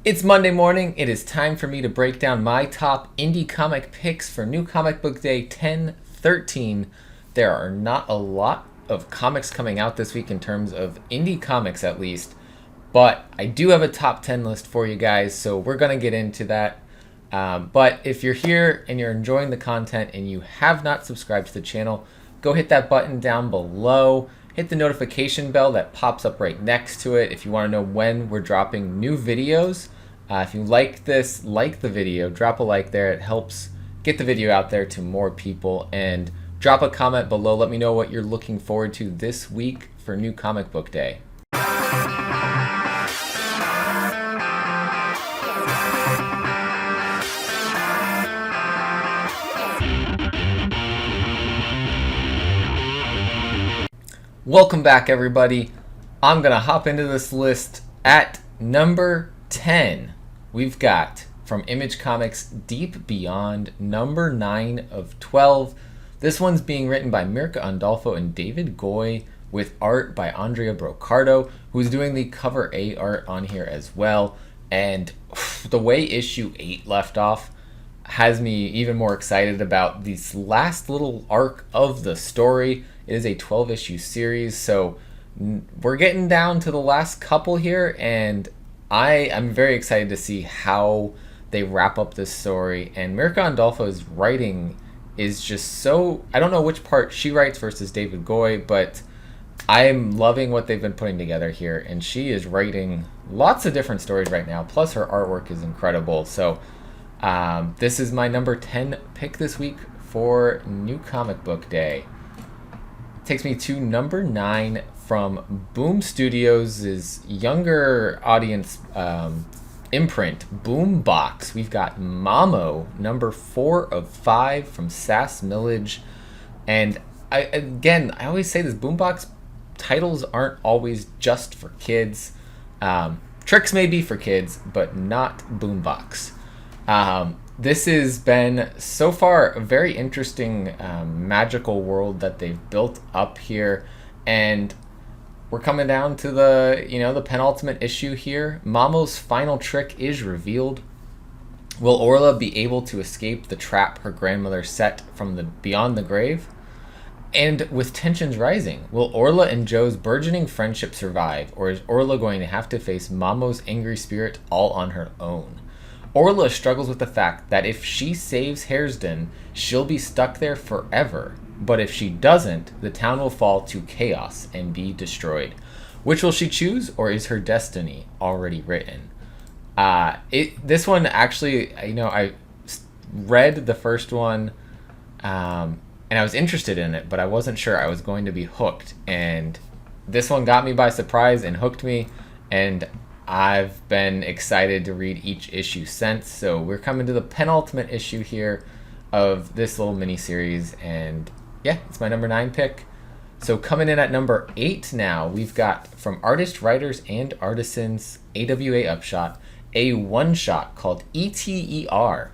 It's Monday morning. It is time for me to break down my top indie comic picks for New Comic Book Day 10/13. There are not a lot of comics coming out this week in terms of indie comics at least, but I do have a top 10 list for you guys, so we're going to get into that. But if you're here and you're enjoying the content and you have not subscribed to the channel, go hit that button down below. Hit the notification bell that pops up right next to it if you want to know when we're dropping new videos. If you like this, like the video, drop a like there. It helps get the video out there to more people. And drop a comment below. Let me know what you're looking forward to this week for New Comic Book Day. Welcome back, everybody. I'm going to hop into this list at number 10. We've got from Image Comics Deep Beyond, number 9 of 12. This one's being written by Mirka Andolfo and David Goy with art by Andrea Brocardo, who's doing the cover A art on here as well. And the way issue 8 left off has me even more excited about this last little arc of the story. It is a 12-issue series, so we're getting down to the last couple here, and I'm very excited to see how they wrap up this story. And Mirka Andolfo's writing is just so... I don't know which part she writes versus David Goy, but I'm loving what they've been putting together here, and she is writing lots of different stories right now, plus her artwork is incredible. So this is my number 10 pick this week for New Comic Book Day. Takes me to number 9 from Boom Studios' younger audience imprint, Boombox. We've got Mamo, number 4 of 5 from Sass Millage. And I always say this, Boombox titles aren't always just for kids. Tricks may be for kids, but not Boombox. This has been, so far, a very interesting magical world that they've built up here, and we're coming down to the penultimate issue here. Mamo's final trick is revealed. Will Orla be able to escape the trap her grandmother set from beyond the grave? And with tensions rising, will Orla and Joe's burgeoning friendship survive, or is Orla going to have to face Mamo's angry spirit all on her own? Orla struggles with the fact that if she saves Hairsden, she'll be stuck there forever. But if she doesn't, the town will fall to chaos and be destroyed. Which will she choose, or is her destiny already written? This one actually, I read the first one, and I was interested in it, but I wasn't sure I was going to be hooked. And this one got me by surprise and hooked me, and I've been excited to read each issue since. So we're coming to the penultimate issue here of this little mini series, and yeah, it's my number 9 pick. So coming in at number 8 now, we've got from Artists, Writers, and Artisans, AWA Upshot, a one-shot called ETER.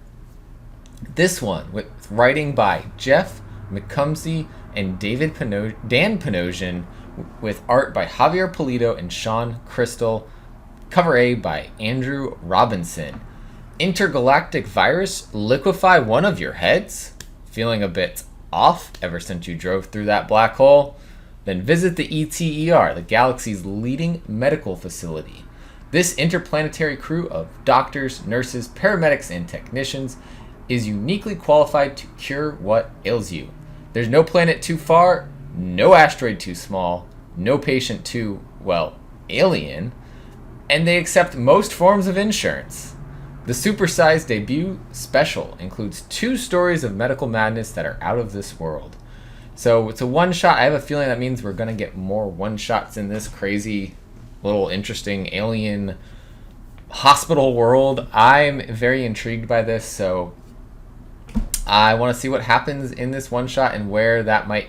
This one with writing by Jeff McCumsey and Dan Panosian, with art by Javier Pulido and Sean Crystal. Cover A by Andrew Robinson. Intergalactic virus liquefy one of your heads? Feeling a bit off ever since you drove through that black hole? Then visit the ETER, the galaxy's leading medical facility. This interplanetary crew of doctors, nurses, paramedics, and technicians is uniquely qualified to cure what ails you. There's no planet too far, no asteroid too small, no patient too, alien, and they accept most forms of insurance. The supersized debut special includes 2 stories of medical madness that are out of this world. So it's a one-shot. I have a feeling that means we're going to get more one-shots in this crazy, little interesting alien hospital world. I'm very intrigued by this, so I want to see what happens in this one-shot and where that might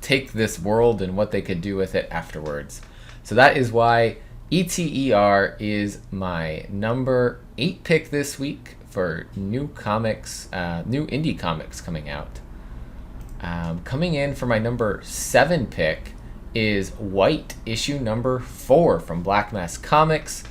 take this world and what they could do with it afterwards. So that is why ETER is my number 8 pick this week for new comics, new indie comics coming out. Coming in for my number 7 pick is White, issue number 4 from Black Mass Comics.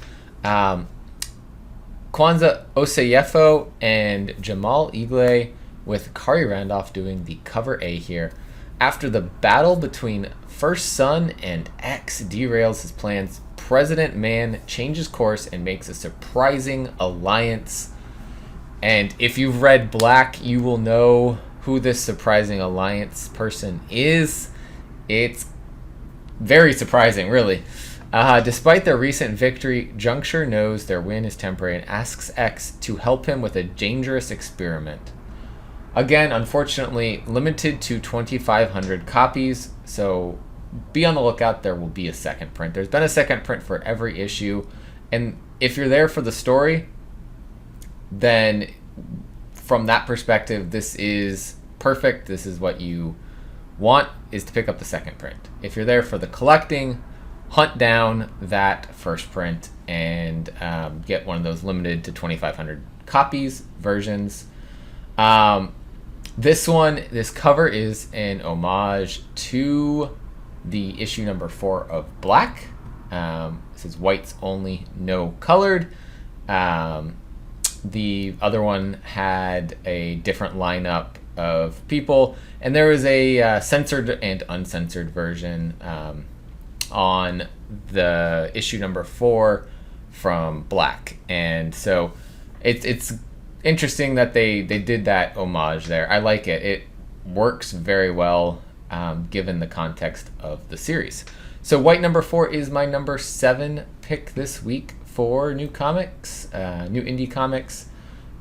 Kwanzaa Oseyefo and Jamal Igle, with Kari Randolph doing the cover A here. After the battle between First Son and X derails his plans, President Man changes course and makes a surprising alliance. And if you've read Black, you will know who this surprising alliance person is. It's very surprising, really. Despite their recent victory, Juncture knows their win is temporary and asks X to help him with a dangerous experiment. Again, unfortunately, limited to 2,500 copies, so be on the lookout. There will be a second print. There's been a second print for every issue, and if you're there for the story, then from that perspective, this is perfect. This is what you want, is to pick up the second print. If you're there for the collecting, hunt down that first print and get one of those limited to 2,500 copies versions. This cover is an homage to the issue number 4 of Black. This is whites only, no colored. The other one had a different lineup of people, and there was a censored and uncensored version on the issue number 4 from Black. And so it's interesting that they did that homage there. I like it. It works very well given the context of the series. So white number 4 is my number 7 pick this week for new comics, new indie comics.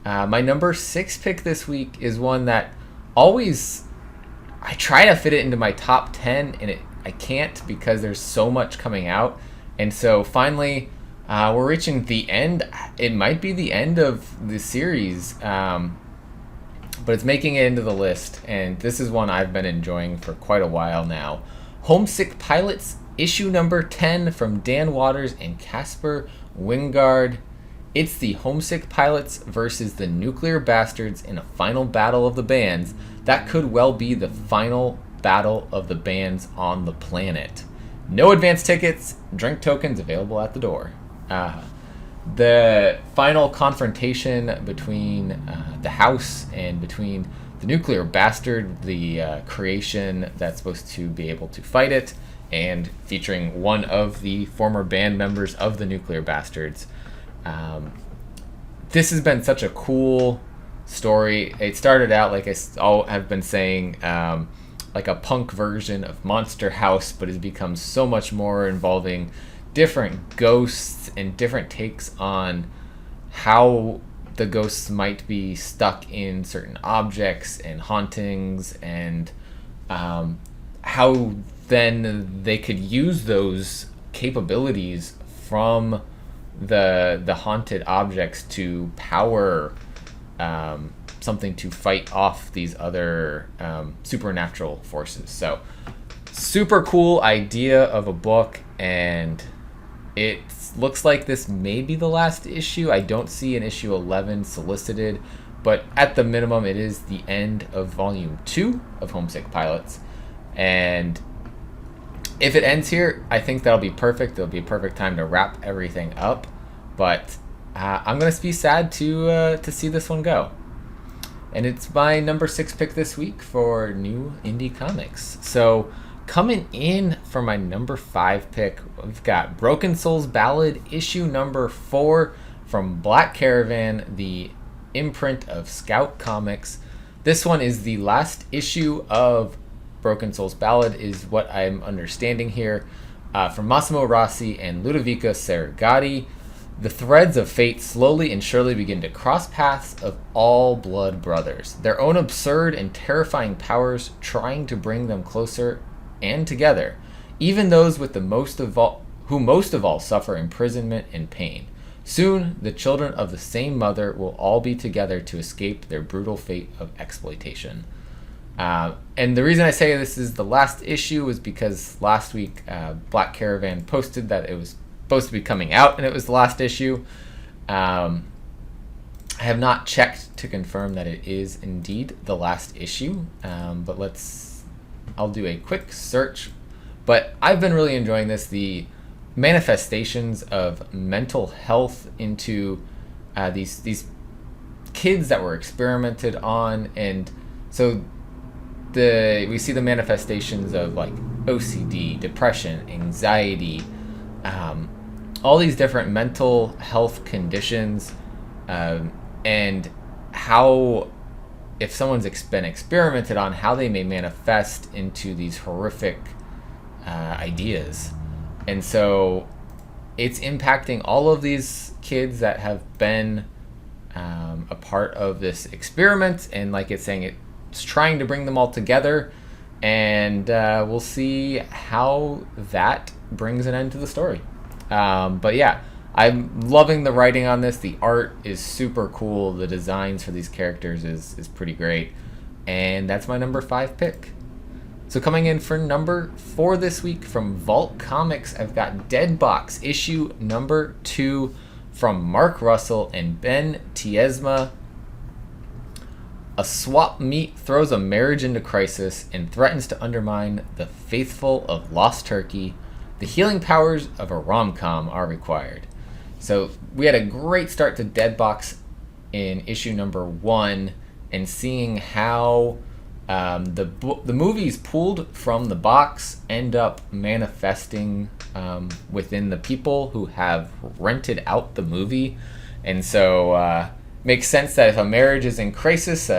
My number 6 pick this week is one that I try to fit it into my top 10, and I can't because there's so much coming out. And so finally, we're reaching the end. It might be the end of the series, but it's making it into the list, and this is one I've been enjoying for quite a while now. Homesick Pilots, issue number 10 from Dan Waters and Casper Wingard. It's the Homesick Pilots versus the Nuclear Bastards in a final battle of the bands that could well be the final battle of the bands on the planet. No advance tickets, drink tokens available at the door. The final confrontation between the House and between the Nuclear Bastard, the creation that's supposed to be able to fight it, and featuring one of the former band members of the Nuclear Bastards. This has been such a cool story. It started out, like I have been saying, like a punk version of Monster House, but has become so much more, involving different ghosts and different takes on how the ghosts might be stuck in certain objects and hauntings, and how then they could use those capabilities from the haunted objects to power something to fight off these other supernatural forces. So super cool idea of a book, and it looks like this may be the last issue. I don't see an issue 11 solicited, but at the minimum it is the end of volume 2 of Homesick Pilots. And if it ends here, I think that'll be perfect. It'll be a perfect time to wrap everything up. But I'm going to be sad to see this one go. And it's my number 6 pick this week for new indie comics. So coming in for my number 5 pick, we've got Broken Souls Ballad, issue number 4 from Black Caravan, the imprint of Scout Comics. This one is the last issue of Broken Souls Ballad, is what I'm understanding here, from Massimo Rossi and Ludovico Serigati. The threads of fate slowly and surely begin to cross paths of all blood brothers, their own absurd and terrifying powers trying to bring them closer and together, even those with who most of all suffer imprisonment and pain. Soon, the children of the same mother will all be together to escape their brutal fate of exploitation. And the reason I say this is the last issue is because last week Black Caravan posted that it was supposed to be coming out and it was the last issue. I have not checked to confirm that it is indeed the last issue, but I'll do a quick search. But I've been really enjoying this. The manifestations of mental health into these kids that were experimented on, and so we see the manifestations of like OCD, depression, anxiety, all these different mental health conditions, and how, if someone's been experimented on, how they may manifest into these horrific ideas. And so it's impacting all of these kids that have been a part of this experiment, and like it's saying, it's trying to bring them all together, and we'll see how that brings an end to the story. But yeah, I'm loving the writing on this. The art is super cool. The designs for these characters is pretty great. And that's my number 5 pick. So coming in for number 4 this week from Vault Comics, I've got Dead Box issue number 2 from Mark Russell and Ben Tiesma. A swap meet throws a marriage into crisis and threatens to undermine the faithful of Lost Turkey. The healing powers of a rom-com are required. So we had a great start to Dead Box in issue number 1, and seeing how the movies pulled from the box end up manifesting within the people who have rented out the movie. And so makes sense that if a marriage is in crisis,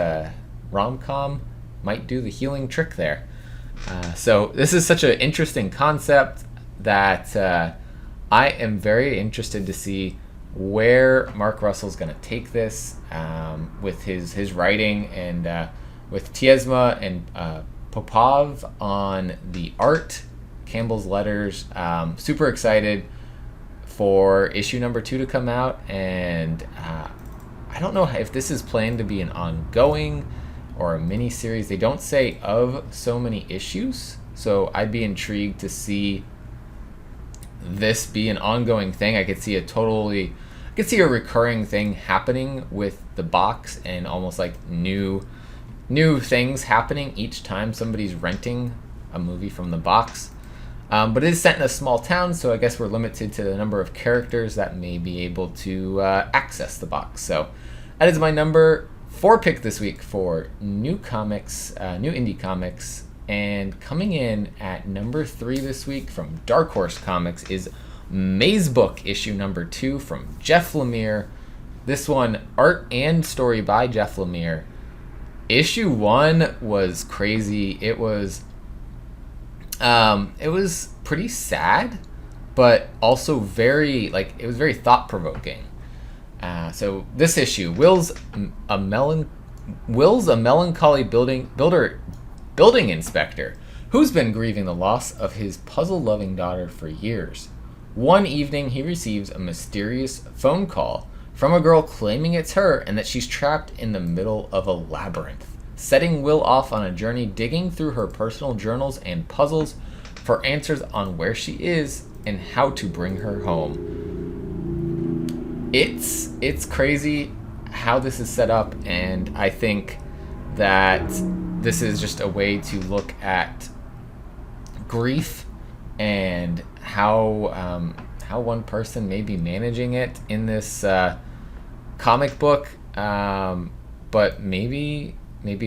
rom-com might do the healing trick there. So this is such an interesting concept that I am very interested to see where Mark Russell's going to take this with his writing, and with Tiesma and Popov on the art, Campbell's letters. Super excited for issue number 2 to come out, and I don't know if this is planned to be an ongoing or a mini series. They don't say of so many issues, so I'd be intrigued to see this be an ongoing thing. I could see a recurring thing happening with the box, and almost like new things happening each time somebody's renting a movie from the box. But it is set in a small town, so I guess we're limited to the number of characters that may be able to access the box. So that is my number 4 pick this week for new comics, new indie comics. And coming in at number 3 this week from Dark Horse Comics is Maze Book issue number 2 from Jeff Lemire. This one, art and story by Jeff Lemire. Issue 1 was crazy. It was pretty sad, but also very, it was very thought-provoking. So this issue, Will's a melancholy building inspector who's been grieving the loss of his puzzle-loving daughter for years. One evening, he receives a mysterious phone call from a girl claiming it's her and that she's trapped in the middle of a labyrinth, setting Will off on a journey digging through her personal journals and puzzles for answers on where she is and how to bring her home. It's crazy how this is set up, and I think that this is just a way to look at grief and how one person may be managing it in this comic book, but maybe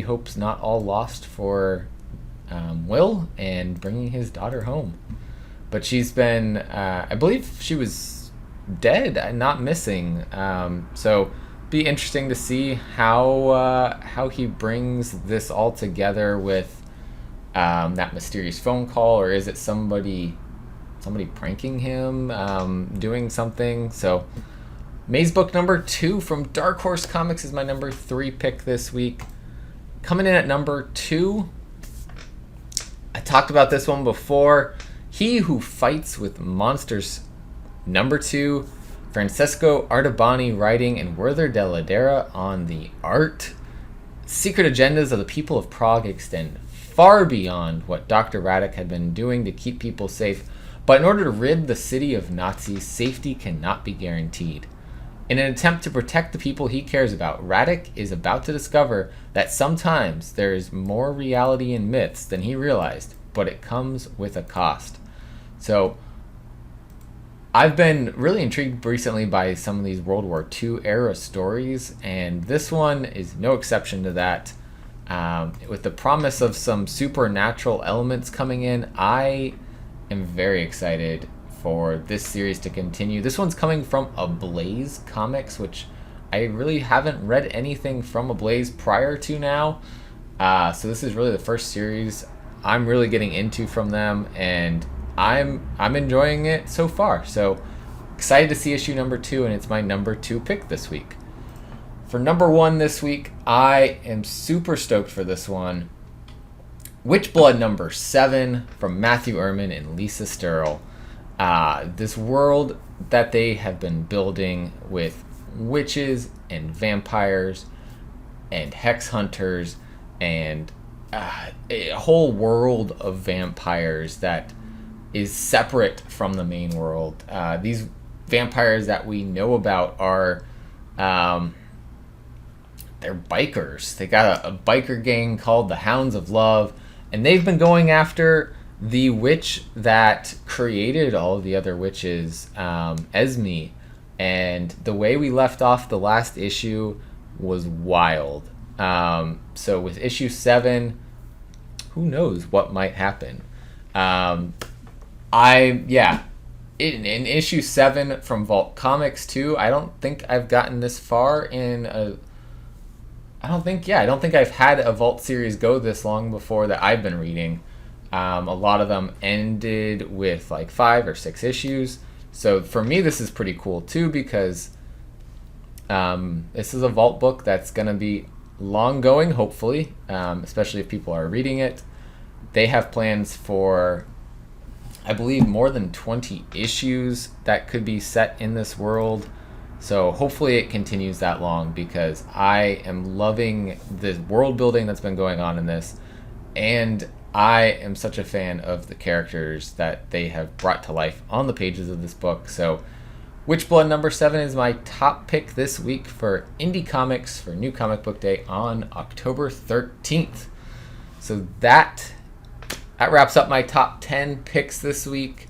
hope's not all lost for Will and bringing his daughter home. But she's been, I believe she was dead and not missing. So be interesting to see how he brings this all together with that mysterious phone call, or is it somebody pranking him, doing something. So Maze Book number 2 from Dark Horse Comics is my number 3 pick this week. Coming in at number 2, I talked about this one before. He Who Fights with Monsters number 2, Francesco Artabani writing and Werther de Ladera on the art. Secret agendas of the people of Prague extend far beyond what Dr. Radek had been doing to keep people safe, but in order to rid the city of Nazis, safety cannot be guaranteed. In an attempt to protect the people he cares about, Radek is about to discover that sometimes there is more reality in myths than he realized, but it comes with a cost. So I've been really intrigued recently by some of these World War II era stories, and this one is no exception to that. With the promise of some supernatural elements coming in, I am very excited for this series to continue. This one's coming from Ablaze Comics, which I really haven't read anything from Ablaze prior to now. So this is really the first series I'm really getting into from them, and I'm enjoying it so far. So excited to see issue number 2, and it's my number 2 pick this week. For number 1 this week, I am super stoked for this one. Witchblood number 7 from Matthew Ehrman and Lisa Sterl. This world that they have been building with witches and vampires and hex hunters and a whole world of vampires that is separate from the main world. These vampires that we know about are they're bikers. They got a biker gang called the Hounds of Love, and they've been going after the witch that created all of the other witches, Esme. And the way we left off the last issue was wild. So with issue 7, who knows what might happen. In issue 7 from Vault Comics 2, I don't think I've gotten this far in I don't think I've had a Vault series go this long before that I've been reading. A lot of them ended with like 5 or 6 issues. So for me, this is pretty cool too, because this is a Vault book that's going to be long going, hopefully, especially if people are reading it. They have plans for, I believe, more than 20 issues that could be set in this world. So hopefully it continues that long, because I am loving the world building that's been going on in this, and I am such a fan of the characters that they have brought to life on the pages of this book. So Witchblood number 7 is my top pick this week for Indie Comics for New Comic Book Day on October 13th. So that wraps up my top 10 picks this week.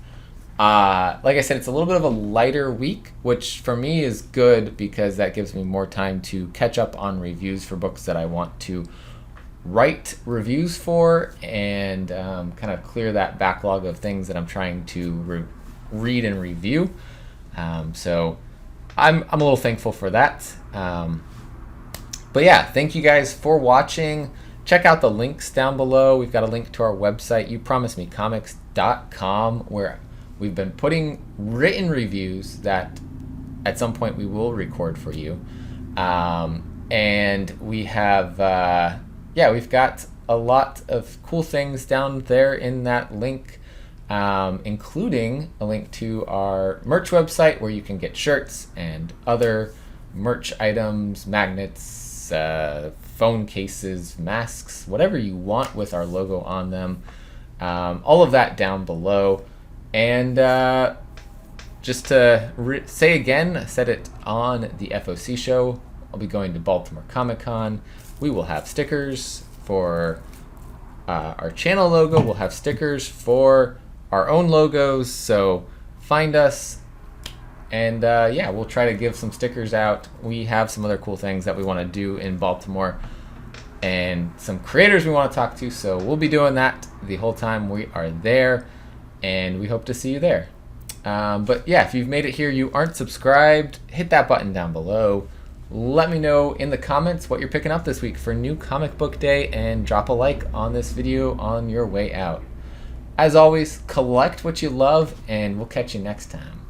Like I said, it's a little bit of a lighter week, which for me is good, because that gives me more time to catch up on reviews for books that I want to write reviews for, and kind of clear that backlog of things that I'm trying to read and review. So I'm a little thankful for that. But yeah, thank you guys for watching. Check out the links down below. We've got a link to our website, youpromisemecomics.com, where we've been putting written reviews that at some point we will record for you. And we have, we've got a lot of cool things down there in that link, including a link to our merch website where you can get shirts and other merch items, magnets, phone cases, masks, whatever you want with our logo on them. All of that down below. And just to say again, I said it on the FOC show, I'll be going to Baltimore Comic-Con. We will have stickers for our channel logo. We'll have stickers for our own logos. So find us, and we'll try to give some stickers out. We have some other cool things that we want to do in Baltimore, and some creators we want to talk to. So we'll be doing that the whole time we are there, and we hope to see you there. But yeah, if you've made it here, you aren't subscribed, hit that button down below. Let me know in the comments what you're picking up this week for New Comic Book Day, and drop a like on this video on your way out. As always, collect what you love, and we'll catch you next time.